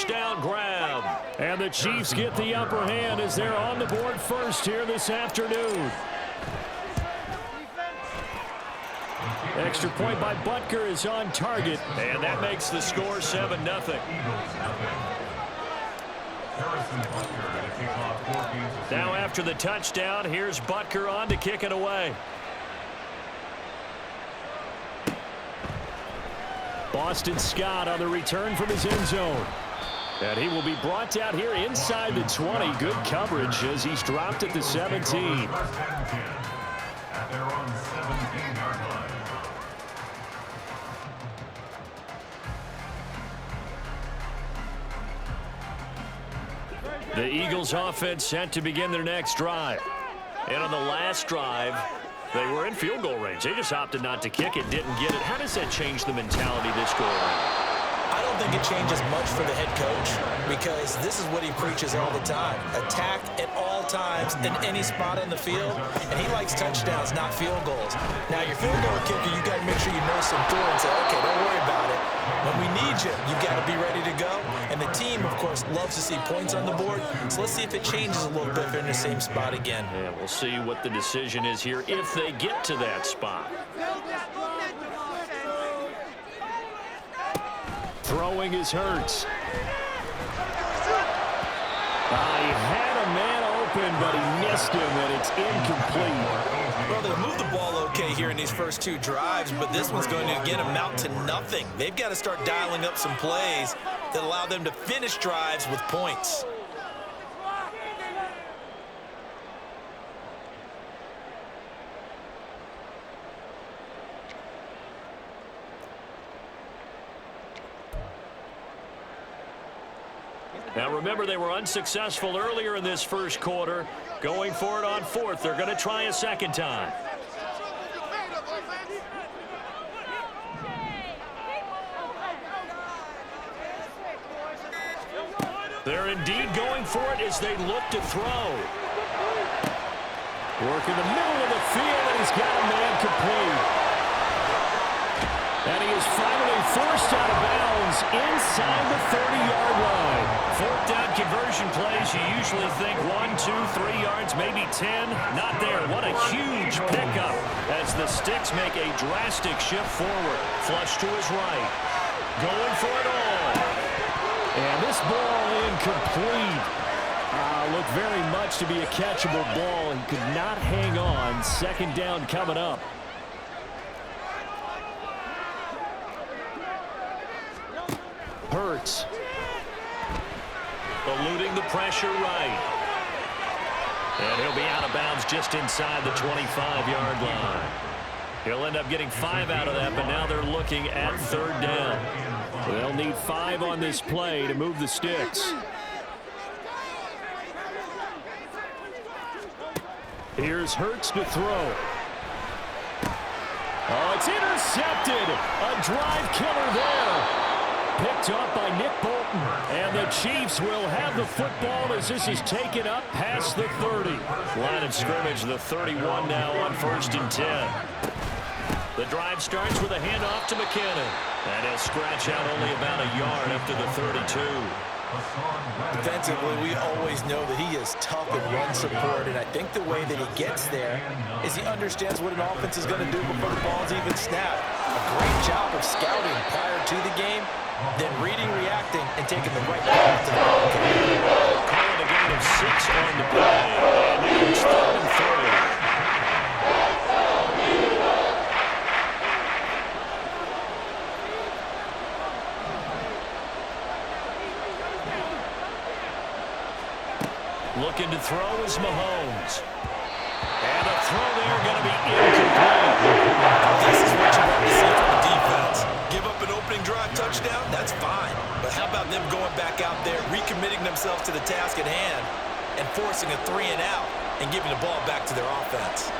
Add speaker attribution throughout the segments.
Speaker 1: touchdown grab.
Speaker 2: And the Chiefs get the upper hand as they're on the board first here this afternoon. Extra point by Butker is on target.
Speaker 1: And that makes the score 7-0. Now after the touchdown, here's Butker on to kick it away.
Speaker 2: Boston Scott on the return from his end zone. And he will be brought down here inside the 20. Good coverage as he's dropped at the 17.
Speaker 1: The Eagles offense set to begin their next drive. And on the last drive, they were in field goal range. They just opted not to kick it, didn't get it. How does that change the mentality this go around?
Speaker 3: I don't think it changes much for the head coach because this is what he preaches all the time. Attack at all times in any spot on the field, and he likes touchdowns, not field goals. Now, your field goal kicker, you got to make sure you know some through and say, okay, don't worry about it. When we need you, you've got to be ready to go. And the team, of course, loves to see points on the board. So let's see if it changes a little bit if they're in the same spot again.
Speaker 1: Yeah, we'll see what the decision is here if they get to that spot.
Speaker 2: Throwing is Hurts. He had a man open, but he missed him, and it's incomplete.
Speaker 3: Well, they moved the ball okay here in these first two drives, but this one's going to, again, amount to nothing. They've got to start dialing up some plays that allow them to finish drives with points.
Speaker 1: Now remember, they were unsuccessful earlier in this first quarter. Going for it on fourth. They're going to try a second time. They're indeed going for it as they look to throw.
Speaker 2: Work in the middle of the field, and he's got a man complete. And he is finally forced out of bounds inside the 30-yard line.
Speaker 1: Fourth down conversion plays, you usually think 1, 2, 3 yards, maybe 10. Not there. What a huge pickup as the Sticks make a drastic shift forward. Flush to his right. Going for it all.
Speaker 2: And this ball incomplete. Looked very much to be a catchable ball and could not hang on. Second down coming up. Hurts.
Speaker 1: Eluding the pressure right. And he'll be out of bounds just inside the 25-yard line. He'll end up getting 5 out of that, but now they're looking at third down.
Speaker 2: They'll need 5 on this play to move the Sticks. Here's Hurts to throw. Oh, it's intercepted. A drive killer there. Picked up by Nick Bolton. And the Chiefs will have the football as this is taken up past the 30.
Speaker 1: Line of scrimmage, the 31 now on 1st and 10. The drive starts with a handoff to McKinnon. And he'll scratch out only about a yard up to the 32.
Speaker 3: Defensively, we always know that he is tough in run support, and I think the way that he gets there is he understands what an offense is going to do before the ball's even snapped. A great job of scouting prior to the game, then reading, reacting, and taking the right path to the ball.
Speaker 1: Calling a gain of 6 on the play, and it's 3rd and 3. Looking to throw is Mahomes. And a throw there going to be incomplete.
Speaker 3: This is what you want to see from the defense. Give up an opening drive touchdown, that's fine. But how about them going back out there, recommitting themselves to the task at hand, and forcing a 3 and out, and giving the ball back to their offense.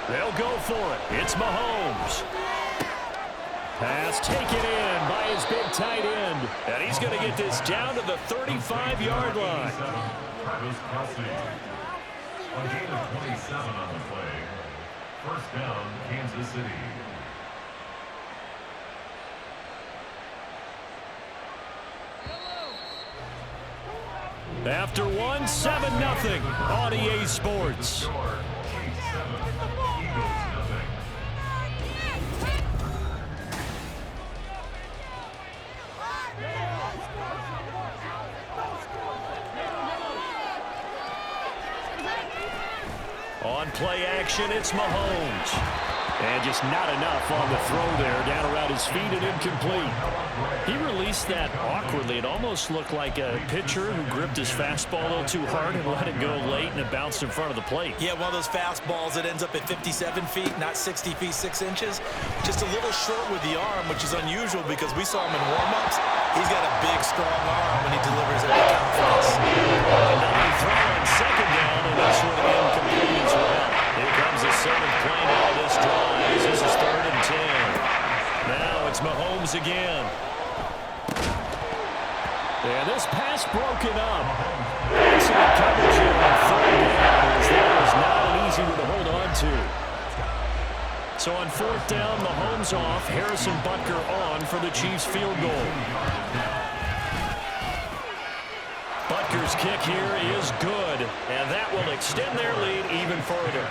Speaker 1: They'll go for it. It's Mahomes.
Speaker 2: Pass taken in by his big tight end.
Speaker 1: And he's going to get this down to the 35-yard line.
Speaker 4: A gain of 27 on the play. First down, Kansas City.
Speaker 2: After one, 7-0 on EA Sports. On play action, it's Mahomes. And just not enough on the throw there, down around his feet and incomplete. He released that awkwardly. It almost looked like a pitcher who gripped his fastball a little too hard and let it go late, and it bounced in front of the plate.
Speaker 3: Yeah, one of those fastballs that ends up at 57 feet, not 60 feet, 6 inches. Just a little short with the arm, which is unusual because we saw him in warm-ups. He's got a big, strong arm when he delivers it with confidence.
Speaker 1: Another throw on second down, and this one incomplete as well. Here comes the seventh play now of this drive. This is 3rd and 10. Now it's Mahomes again.
Speaker 2: And this pass broken up. Excellent coverage here on 3rd down, as that was not an easy one to hold on to. So on 4th down, Mahomes off, Harrison Butker on for the Chiefs field goal. Butker's kick here is good, and that will extend their lead even further.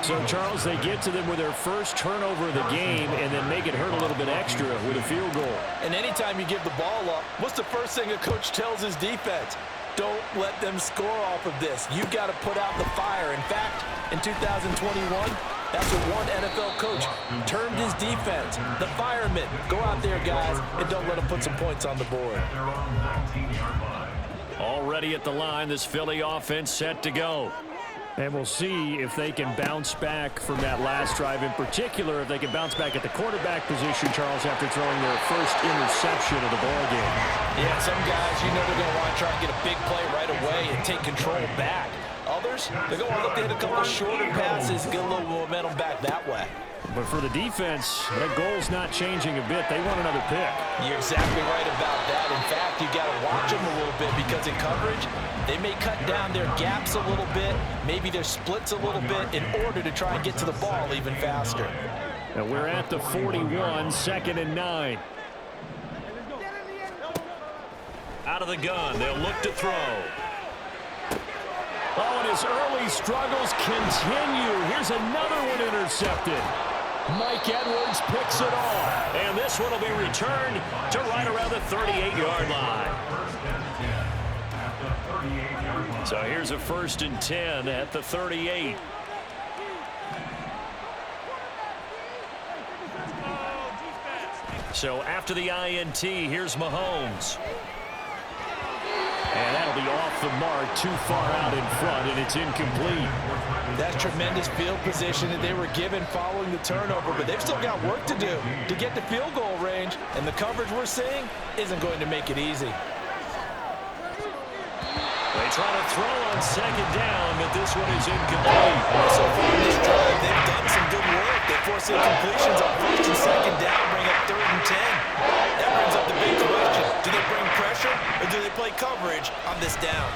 Speaker 2: So, Charles, they get to them with their first turnover of the game and then make it hurt a little bit extra with a field goal.
Speaker 3: And anytime you give the ball up, what's the first thing a coach tells his defense? Don't let them score off of this. You've got to put out the fire. In fact, in 2021, that's what one NFL coach termed his defense, the firemen. Go out there, guys, and don't let them put some points on the board.
Speaker 1: Already at the line, this Philly offense set to go.
Speaker 2: And we'll see if they can bounce back from that last drive, in particular if they can bounce back at the quarterback position, Charles, after throwing their first interception of the ballgame.
Speaker 3: Yeah, some guys, you know they're going to want to try and get a big play right away and take control back. Others, they're going to look to hit a couple shorter passes and get a little momentum back that way.
Speaker 2: But for the defense, that goal's not changing a bit. They want another pick.
Speaker 3: You're exactly right about that. In fact, you got to watch them a little bit because in coverage, they may cut down their gaps a little bit, maybe their splits a little bit in order to try and get to the ball even faster.
Speaker 2: And we're at the 41, 2nd and 9.
Speaker 1: Out of the gun, they'll look to throw.
Speaker 2: Oh, and his early struggles continue. Here's another one intercepted. Mike Edwards picks it off.
Speaker 1: And this one will be returned to right around the 38-yard line. So here's a 1st and 10 at the 38. So after the INT, here's Mahomes.
Speaker 2: And that'll be off the mark, too far out in front, and it's incomplete.
Speaker 3: That's tremendous field position that they were given following the turnover, but they've still got work to do to get to field goal range, and the coverage we're seeing isn't going to make it easy.
Speaker 1: They try to throw on 2nd down, but this one is incomplete.
Speaker 3: So far in this drive, they've done some good work. They force incompletions on 1st and 2nd down, bring up 3rd and 10. That brings up the big question. Do they bring pressure, or do they play coverage on this down?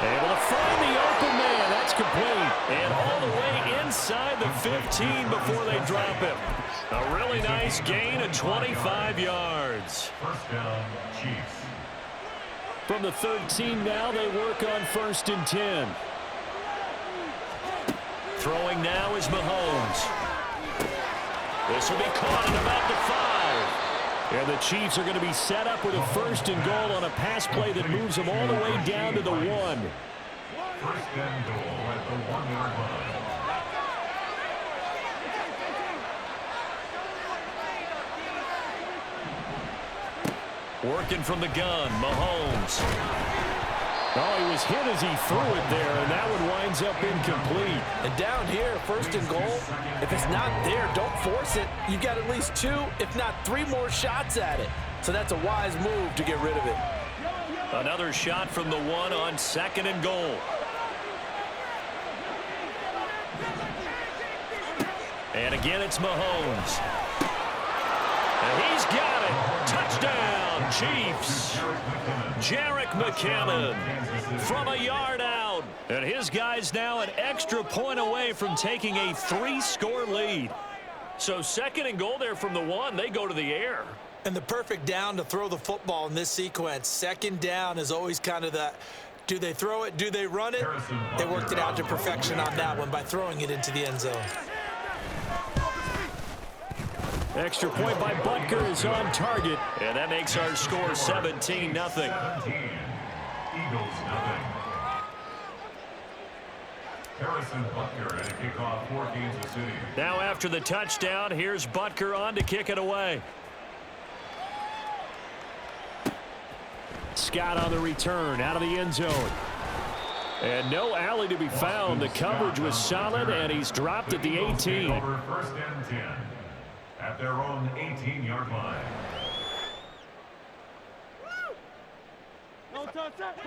Speaker 2: Able to find the open man. That's complete.
Speaker 1: And all the way inside the 15 before they drop him. A really nice gain of 25 yards.
Speaker 4: 1st down, Chiefs.
Speaker 2: From the 13 now, they work on 1st and 10.
Speaker 1: Throwing now is Mahomes. This will be caught at about the 5.
Speaker 2: And the Chiefs are going to be set up with a 1st and goal on a pass play that moves them all the way down to the 1.
Speaker 4: 1st and goal at the 1-yard line.
Speaker 1: Working from the gun, Mahomes.
Speaker 2: Oh, he was hit as he threw it there, and that one winds up incomplete.
Speaker 3: And down here, 1st and goal, if it's not there, don't force it. You've got at least 2, if not 3 more shots at it. So that's a wise move to get rid of it.
Speaker 1: Another shot from the 1 on 2nd and goal. And again, it's Mahomes. And he's got it. Touchdown, Chiefs. Jerick McKinnon from a yard out. And his guys now an extra point away from taking a 3-score lead. So 2nd and goal there from the 1. They go to the air.
Speaker 3: And the perfect down to throw the football in this sequence. Second down is always kind of the, do they throw it, do they run it? They worked it out to perfection on that one by throwing it into the end zone.
Speaker 2: Extra point by Butker is on target.
Speaker 1: And that makes our score 17-0.
Speaker 4: 17. Eagles 0. Harrison Butker at a kickoff for Kansas City.
Speaker 1: Now after the touchdown, here's Butker on to kick it away.
Speaker 2: Scott on the return out of the end zone. And no alley to be found. The coverage was solid, and he's dropped at the 18.
Speaker 4: Over 1st and 10 at their own 18-yard line.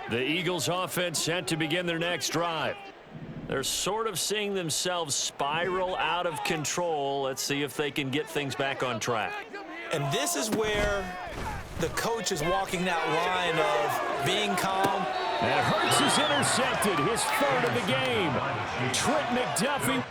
Speaker 1: The Eagles offense set to begin their next drive. They're sort of seeing themselves spiral out of control. Let's see if they can get things back on track.
Speaker 3: And this is where the coach is walking that line of being calm.
Speaker 2: And Hurts is intercepted, his third of the game. Trent McDuffie.